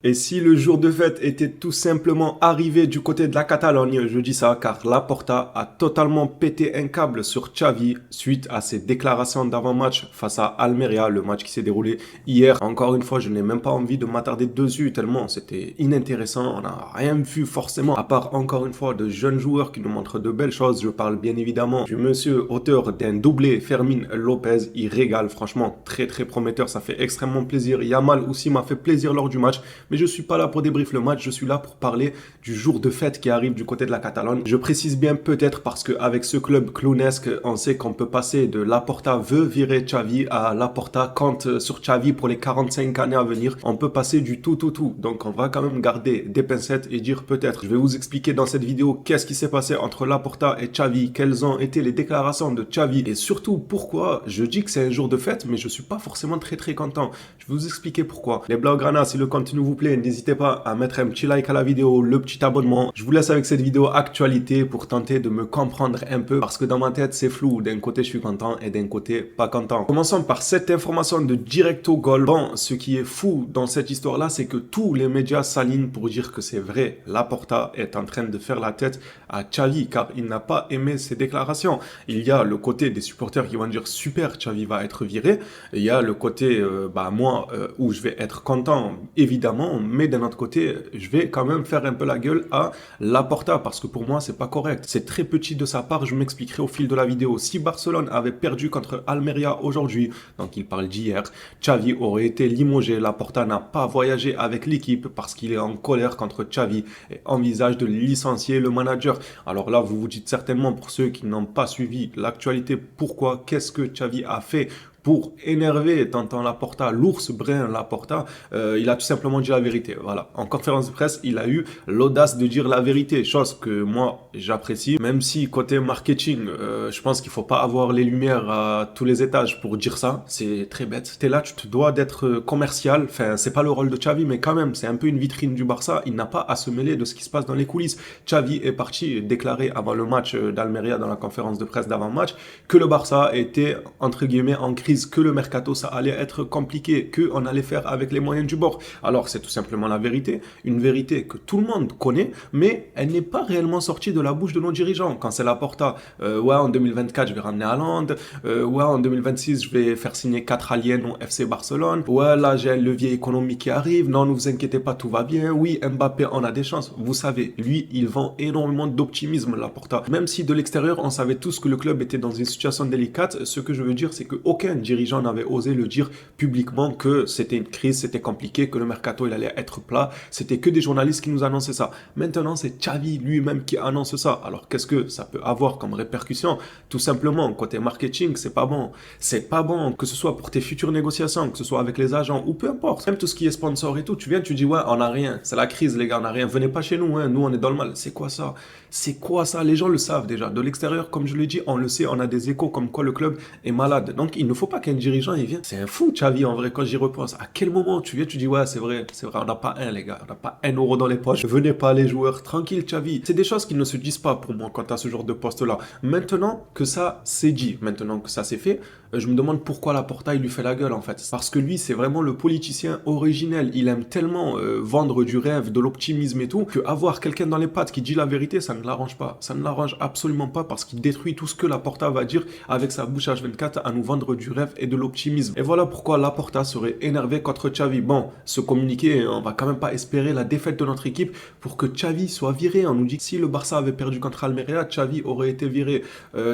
Et si le jour de fête était tout simplement arrivé du côté de la Catalogne, je dis ça car Laporta a totalement pété un câble sur Xavi suite à ses déclarations d'avant-match face à Almeria, le match qui s'est déroulé hier. Encore une fois, je n'ai même pas envie de m'attarder dessus tellement c'était inintéressant, on n'a rien vu forcément, à part encore une fois de jeunes joueurs qui nous montrent de belles choses. Je parle bien évidemment du monsieur auteur d'un doublé, Fermín López, il régale, franchement très prometteur, ça fait extrêmement plaisir. Yamal aussi m'a fait plaisir lors du match. Mais je ne suis pas là pour débriefer le match, je suis là pour parler du jour de fête qui arrive du côté de la Catalogne. Je précise bien peut-être parce qu'avec ce club clownesque, on sait qu'on peut passer de Laporta veut virer Xavi à Laporta compte sur Xavi pour les 45 années à venir. On peut passer du tout. Donc on va quand même garder des pincettes et dire peut-être. Je vais vous expliquer dans cette vidéo qu'est-ce qui s'est passé entre Laporta et Xavi, quelles ont été les déclarations de Xavi et surtout pourquoi je dis que c'est un jour de fête mais je ne suis pas forcément très content. Je vais vous expliquer pourquoi. Les Blaugrana, si le contenu vous plaît, n'hésitez pas à mettre un petit like à la vidéo, le petit abonnement. Je vous laisse avec cette vidéo actualité pour tenter de me comprendre un peu parce que dans ma tête c'est flou. D'un côté je suis content et d'un côté pas content. Commençons par cette information de Directo Goal. Bon, ce qui est fou dans cette histoire là, c'est que tous les médias s'alignent pour dire que c'est vrai. Laporta est en train de faire la tête à Xavi car il n'a pas aimé ses déclarations. Il y a le côté des supporters qui vont dire super, Xavi va être viré. Et il y a le côté moi où je vais être content évidemment, mais d'un autre côté, je vais quand même faire un peu la gueule à Laporta parce que pour moi, c'est pas correct. C'est très petit de sa part, je m'expliquerai au fil de la vidéo. Si Barcelone avait perdu contre Almeria aujourd'hui, donc il parle d'hier, Xavi aurait été limogé. Laporta n'a pas voyagé avec l'équipe parce qu'il est en colère contre Xavi et envisage de licencier le manager. Alors là, vous vous dites certainement, pour ceux qui n'ont pas suivi l'actualité, pourquoi, qu'est-ce que Xavi a fait pour énerver Tantan Laporta, l'ours brun Laporta, il a tout simplement dit la vérité. Voilà. En conférence de presse, il a eu l'audace de dire la vérité, chose que moi j'apprécie, même si côté marketing, je pense qu'il faut pas avoir les lumières à tous les étages pour dire ça. C'est très bête. T'es là, tu te dois d'être commercial. Enfin, c'est pas le rôle de Xavi, mais quand même, c'est un peu une vitrine du Barça. Il n'a pas à se mêler de ce qui se passe dans les coulisses. Xavi est parti déclarer avant le match d'Almeria dans la conférence de presse d'avant-match que le Barça était entre guillemets en crise, que le mercato ça allait être compliqué, qu'on allait faire avec les moyens du bord. Alors c'est tout simplement la vérité, une vérité que tout le monde connaît, mais elle n'est pas réellement sortie de la bouche de nos dirigeants. Quand c'est Laporta, ouais en 2024 je vais ramener Haaland, ouais en 2026 je vais faire signer 4 aliens au FC Barcelone, ouais là j'ai un levier économique qui arrive, non ne vous inquiétez pas tout va bien, oui Mbappé on a des chances. Vous savez, lui il vend énormément d'optimisme Laporta. Même si de l'extérieur on savait tous que le club était dans une situation délicate, ce que je veux dire c'est que aucun dirigeant n'avait osé le dire publiquement que c'était une crise, c'était compliqué, que le mercato il allait être plat. C'était que des journalistes qui nous annonçaient ça. Maintenant, c'est Xavi lui-même qui annonce ça. Alors, qu'est-ce que ça peut avoir comme répercussion? Tout simplement, côté marketing, c'est pas bon. C'est pas bon, que ce soit pour tes futures négociations, que ce soit avec les agents ou peu importe. Même tout ce qui est sponsor et tout, tu viens, tu dis ouais, on a rien. C'est la crise, les gars, on a rien. Venez pas chez nous, hein. Nous, on est dans le mal. C'est quoi ça? C'est quoi ça? Les gens le savent déjà. De l'extérieur, comme je l'ai dit, on le sait, on a des échos comme quoi le club est malade. Donc, il ne faut pas qu'un dirigeant il vient. C'est un fou, Xavi, en vrai, quand j'y repense. À quel moment tu viens, tu dis ouais, c'est vrai, on n'a pas un, les gars, on n'a pas 1 euro dans les poches. Venez pas, les joueurs, tranquille, Xavi. C'est des choses qui ne se disent pas pour moi quand à ce genre de poste-là. Maintenant que ça c'est dit, maintenant que ça c'est fait, je me demande pourquoi Laporta il lui fait la gueule en fait. Parce que lui, c'est vraiment le politicien originel. Il aime tellement vendre du rêve, de l'optimisme et tout, que avoir quelqu'un dans les pattes qui dit la vérité, ça ne l'arrange pas. Ça ne l'arrange absolument pas parce qu'il détruit tout ce que Laporta va dire avec sa bouche H24 à nous vendre du rêve et de l'optimisme. Et voilà pourquoi Laporta serait énervé contre Xavi. Bon, ce communiqué, on va quand même pas espérer la défaite de notre équipe pour que Xavi soit viré. On nous dit que si le Barça avait perdu contre Almeria, Xavi aurait été viré.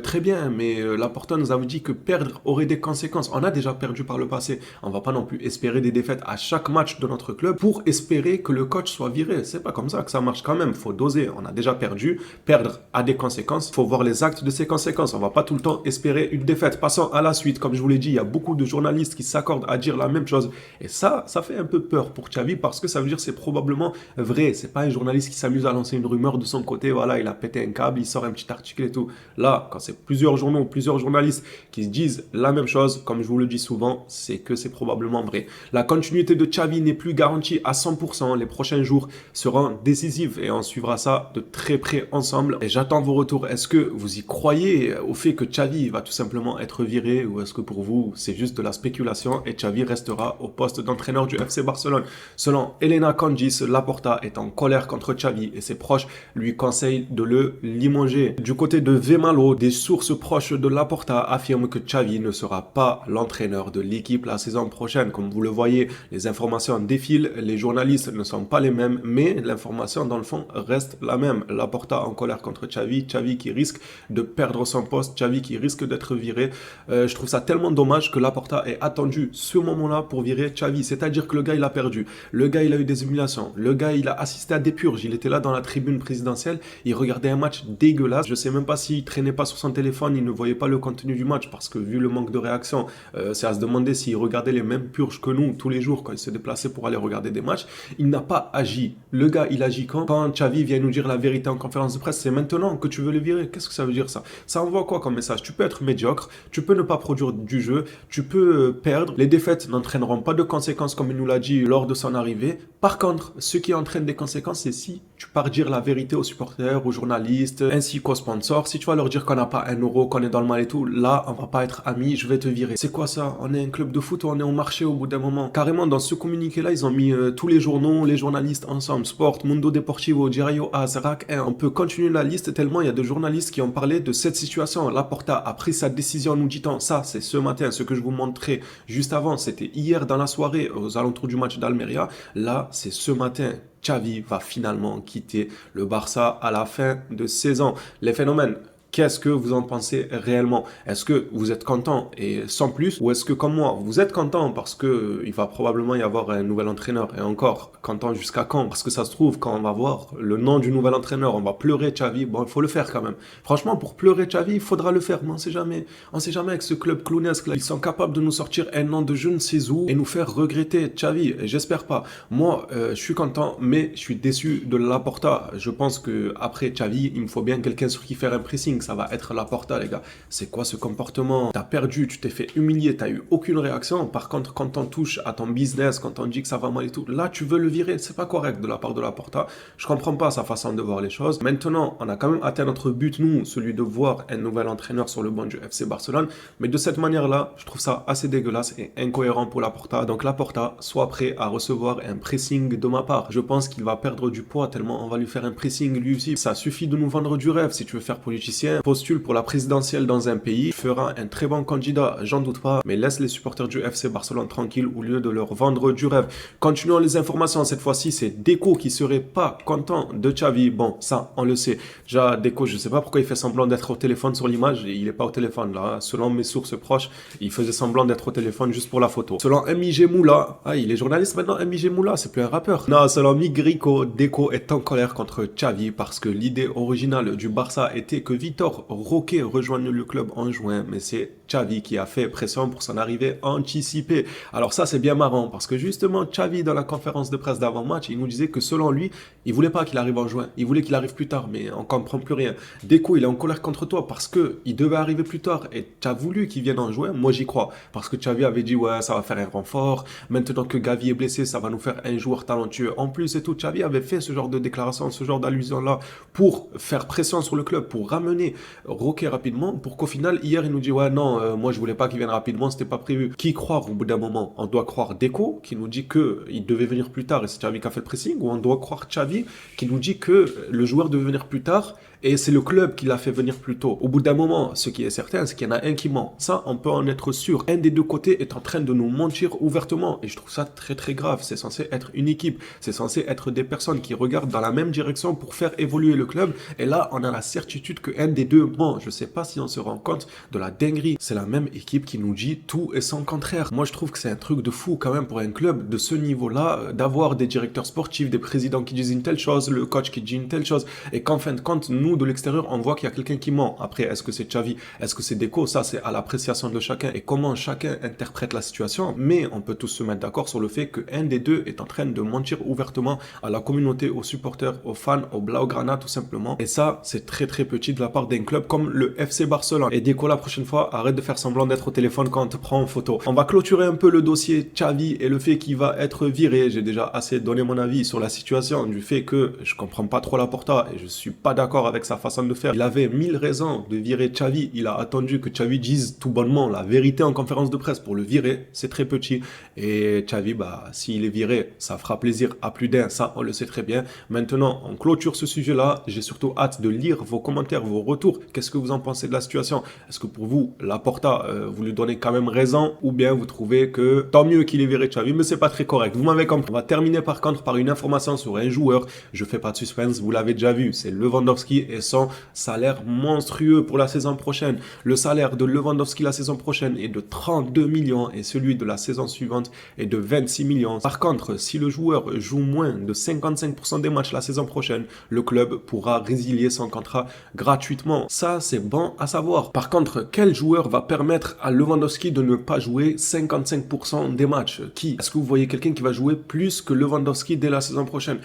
Très bien, mais Laporta nous avait dit que perdre aurait des conséquences. On a déjà perdu par le passé. On va pas non plus espérer des défaites à chaque match de notre club pour espérer que le coach soit viré. C'est pas comme ça que ça marche quand même. Faut doser. On a déjà perdu. Perdre a des conséquences. Faut voir les actes de ces conséquences. On va pas tout le temps espérer une défaite. Passons à la suite. Comme je vous l'ai dit, il y a beaucoup de journalistes qui s'accordent à dire la même chose. Et ça fait un peu peur pour Xavi parce que ça veut dire que c'est probablement vrai. C'est pas un journaliste qui s'amuse à lancer une rumeur de son côté. Voilà, il a pété un câble, il sort un petit article et tout. Là, quand c'est plusieurs journaux, plusieurs journalistes qui se disent la même chose, comme je vous le dis souvent, c'est que c'est probablement vrai. La continuité de Xavi n'est plus garantie à 100%. Les prochains jours seront décisifs et on suivra ça de très près ensemble. Et j'attends vos retours. Est-ce que vous y croyez au fait que Xavi va tout simplement être viré ou est-ce que pour pour vous, c'est juste de la spéculation et Xavi restera au poste d'entraîneur du FC Barcelone. Selon Elena Cangis, Laporta est en colère contre Xavi et ses proches lui conseillent de le limoger. Du côté de Vemalo, des sources proches de Laporta affirment que Xavi ne sera pas l'entraîneur de l'équipe la saison prochaine. Comme vous le voyez, les informations défilent, les journalistes ne sont pas les mêmes, mais l'information dans le fond reste la même. Laporta en colère contre Xavi, Xavi qui risque de perdre son poste, Xavi qui risque d'être viré. Je trouve ça tellement dommage que Laporta ait attendu ce moment-là pour virer Xavi. C'est-à-dire que le gars, il a perdu. Le gars, il a eu des humiliations. Le gars, il a assisté à des purges. Il était là dans la tribune présidentielle. Il regardait un match dégueulasse. Je sais même pas s'il traînait pas sur son téléphone. Il ne voyait pas le contenu du match parce que vu le manque de réaction, c'est à se demander s'il regardait les mêmes purges que nous tous les jours quand il se déplaçait pour aller regarder des matchs. Il n'a pas agi. Le gars, il agit quand Xavi vient nous dire la vérité en conférence de presse, c'est maintenant que tu veux le virer. Qu'est-ce que ça veut dire ça? Ça envoie quoi comme message? Tu peux être médiocre, tu peux ne pas produire du jeu, tu peux perdre. Les défaites n'entraîneront pas de conséquences comme il nous l'a dit lors de son arrivée. Par contre, ce qui entraîne des conséquences, c'est si tu pars dire la vérité aux supporters, aux journalistes, ainsi qu'aux sponsors. Si tu vas leur dire qu'on n'a pas 1 euro, qu'on est dans le mal et tout, là, on va pas être amis, je vais te virer. C'est quoi ça? On est un club de foot ou on est au marché au bout d'un moment? Carrément, dans ce communiqué-là, ils ont mis tous les journaux, les journalistes ensemble. Sport, Mundo Deportivo, Diario AS, RAC 1. On peut continuer la liste tellement il y a de journalistes qui ont parlé de cette situation. Laporta a pris sa décision, nous dit-on. Ça, c'est ce matin. Ce que je vous montrais juste avant, c'était hier dans la soirée, aux alentours du match d'Almeria. Là, c'est ce matin. Xavi va finalement quitter le Barça à la fin de saison. Les phénomènes. Qu'est-ce que vous en pensez réellement? Est-ce que vous êtes content et sans plus? Ou est-ce que comme moi, vous êtes content parce que il va probablement y avoir un nouvel entraîneur? Et encore, content jusqu'à quand? Parce que ça se trouve, quand on va voir le nom du nouvel entraîneur, on va pleurer Xavi. Bon, il faut le faire quand même. Franchement, pour pleurer Xavi, il faudra le faire. Mais on sait jamais. On sait jamais avec ce club clownesque là. Ils sont capables de nous sortir un nom de je ne sais où et nous faire regretter Xavi. J'espère pas. Moi, je suis content, mais je suis déçu de Laporta. Je pense que après Xavi, il me faut bien quelqu'un sur qui faire un pressing. Ça va être Laporta, les gars. C'est quoi ce comportement? T'as perdu, tu t'es fait humilier, t'as eu aucune réaction. Par contre, quand on touche à ton business, quand on dit que ça va mal et tout, là, tu veux le virer. C'est pas correct de la part de Laporta. Je comprends pas sa façon de voir les choses. Maintenant, on a quand même atteint notre but, nous, celui de voir un nouvel entraîneur sur le banc du FC Barcelone. Mais de cette manière-là, je trouve ça assez dégueulasse et incohérent pour Laporta. Donc Laporta, soit prêt à recevoir un pressing de ma part. Je pense qu'il va perdre du poids tellement on va lui faire un pressing lui aussi. Ça suffit de nous vendre du rêve. Si tu veux faire politicien, postule pour la présidentielle dans un pays, fera un très bon candidat, j'en doute pas, mais laisse les supporters du FC Barcelone tranquilles au lieu de leur vendre du rêve. Continuons les informations, cette fois-ci c'est Deco qui serait pas content de Xavi. Bon, ça on le sait. Déjà Deco, je sais pas pourquoi il fait semblant d'être au téléphone sur l'image, il est pas au téléphone là. Selon mes sources proches, il faisait semblant d'être au téléphone juste pour la photo. Selon MIG Moula, il est journaliste maintenant, MIG Moula, c'est plus un rappeur. Non, selon Migrico, Deco est en colère contre Xavi parce que l'idée originale du Barça était que Vitor Roque rejoigne le club en juin, mais c'est Xavi qui a fait pression pour son arrivée anticipée. Alors ça, c'est bien marrant, parce que justement, Xavi, dans la conférence de presse d'avant-match, il nous disait que selon lui, il voulait pas qu'il arrive en juin, il voulait qu'il arrive plus tard, mais on comprend plus rien. Deco, il est en colère contre toi parce que il devait arriver plus tard, et tu as voulu qu'il vienne en juin, moi j'y crois, parce que Xavi avait dit, ouais, ça va faire un renfort, maintenant que Gavi est blessé, ça va nous faire un joueur talentueux en plus et tout. Xavi avait fait ce genre de déclaration, ce genre d'allusion-là, pour faire pression sur le club, pour ramener Roque rapidement, pour qu'au final, hier, il nous dit, ouais, non, moi, je voulais pas qu'il vienne rapidement, c'était pas prévu. Qui croire au bout d'un moment? On doit croire Deco, qui nous dit que il devait venir plus tard et c'est Xavi qui a fait le pressing, ou on doit croire Xavi, qui nous dit que le joueur devait venir plus tard et c'est le club qui l'a fait venir plus tôt. Au bout d'un moment, ce qui est certain, c'est qu'il y en a un qui ment. Ça, on peut en être sûr. Un des deux côtés est en train de nous mentir ouvertement. Et je trouve ça très très grave. C'est censé être une équipe. C'est censé être des personnes qui regardent dans la même direction pour faire évoluer le club. Et là, on a la certitude qu'un des deux ment. Je sais pas si on se rend compte de la dinguerie. C'est la même équipe qui nous dit tout et son contraire. Moi, je trouve que c'est un truc de fou quand même pour un club de ce niveau-là, d'avoir des directeurs sportifs, des présidents qui disent une telle chose, le coach qui dit une telle chose. Et qu'en fin de compte, nous, de l'extérieur, on voit qu'il y a quelqu'un qui ment. Après, est-ce que c'est Xavi? Est-ce que c'est Deco? Ça, c'est à l'appréciation de chacun et comment chacun interprète la situation. Mais on peut tous se mettre d'accord sur le fait qu'un des deux est en train de mentir ouvertement à la communauté, aux supporters, aux fans, aux Blaugrana, tout simplement. Et ça, c'est très très petit de la part d'un club comme le FC Barcelone. Et Deco, la prochaine fois, arrête de faire semblant d'être au téléphone quand on te prend en photo. On va clôturer un peu le dossier Xavi et le fait qu'il va être viré. J'ai déjà assez donné mon avis sur la situation du fait que je comprends pas trop Laporta et je suis pas d'accord avec sa façon de faire. Il avait 1000 raisons de virer Xavi. Il a attendu que Xavi dise tout bonnement la vérité en conférence de presse pour le virer. C'est très petit. Et Xavi, s'il est viré, ça fera plaisir à plus d'un. Ça, on le sait très bien. Maintenant, on clôture ce sujet-là. J'ai surtout hâte de lire vos commentaires, vos retours. Qu'est-ce que vous en pensez de la situation? Est-ce que pour vous, Laporta, vous lui donnez quand même raison ou bien vous trouvez que tant mieux qu'il ait viré Xavi, mais c'est pas très correct. Vous m'avez compris. On va terminer par contre par une information sur un joueur. Je fais pas de suspense, vous l'avez déjà vu. C'est Lewandowski et son salaire monstrueux pour la saison prochaine. Le salaire de Lewandowski la saison prochaine est de 32 millions et celui de la saison suivante est de 26 millions. Par contre, si le joueur joue moins de 55% des matchs la saison prochaine, le club pourra résilier son contrat gratuitement. Ça, c'est bon à savoir. Par contre, quel joueur va permettre à Lewandowski de ne pas jouer 55% des matchs? Qui? Est-ce que vous voyez quelqu'un qui va jouer plus que Lewandowski dès la saison prochaine?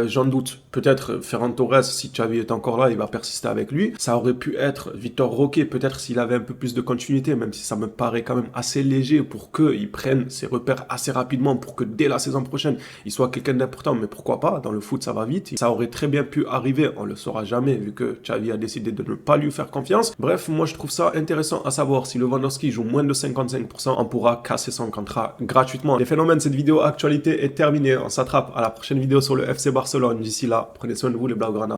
J'en doute. Peut-être Ferran Torres, si Xavi est encore là, il va persister avec lui. Ça aurait pu être Vitor Roque, peut-être s'il avait un peu plus de continuité, même si ça me paraît quand même assez léger pour qu'il prenne ses repères assez rapidement, pour que dès la saison prochaine, il soit quelqu'un d'important. Mais pourquoi pas? Dans le foot, ça va vite. Ça aurait très bien pu arriver. On le saura jamais vu que Xavi a décidé de ne pas lui faire confiance. Bref, moi je trouve ça intéressant à savoir. Si Lewandowski joue moins de 55%, on pourra casser son contrat gratuitement. Les phénomènes, cette vidéo actualité est terminée. On s'attrape à la prochaine vidéo sur le FC Barcelone. D'ici là, prenez soin de vous les Blaugrana.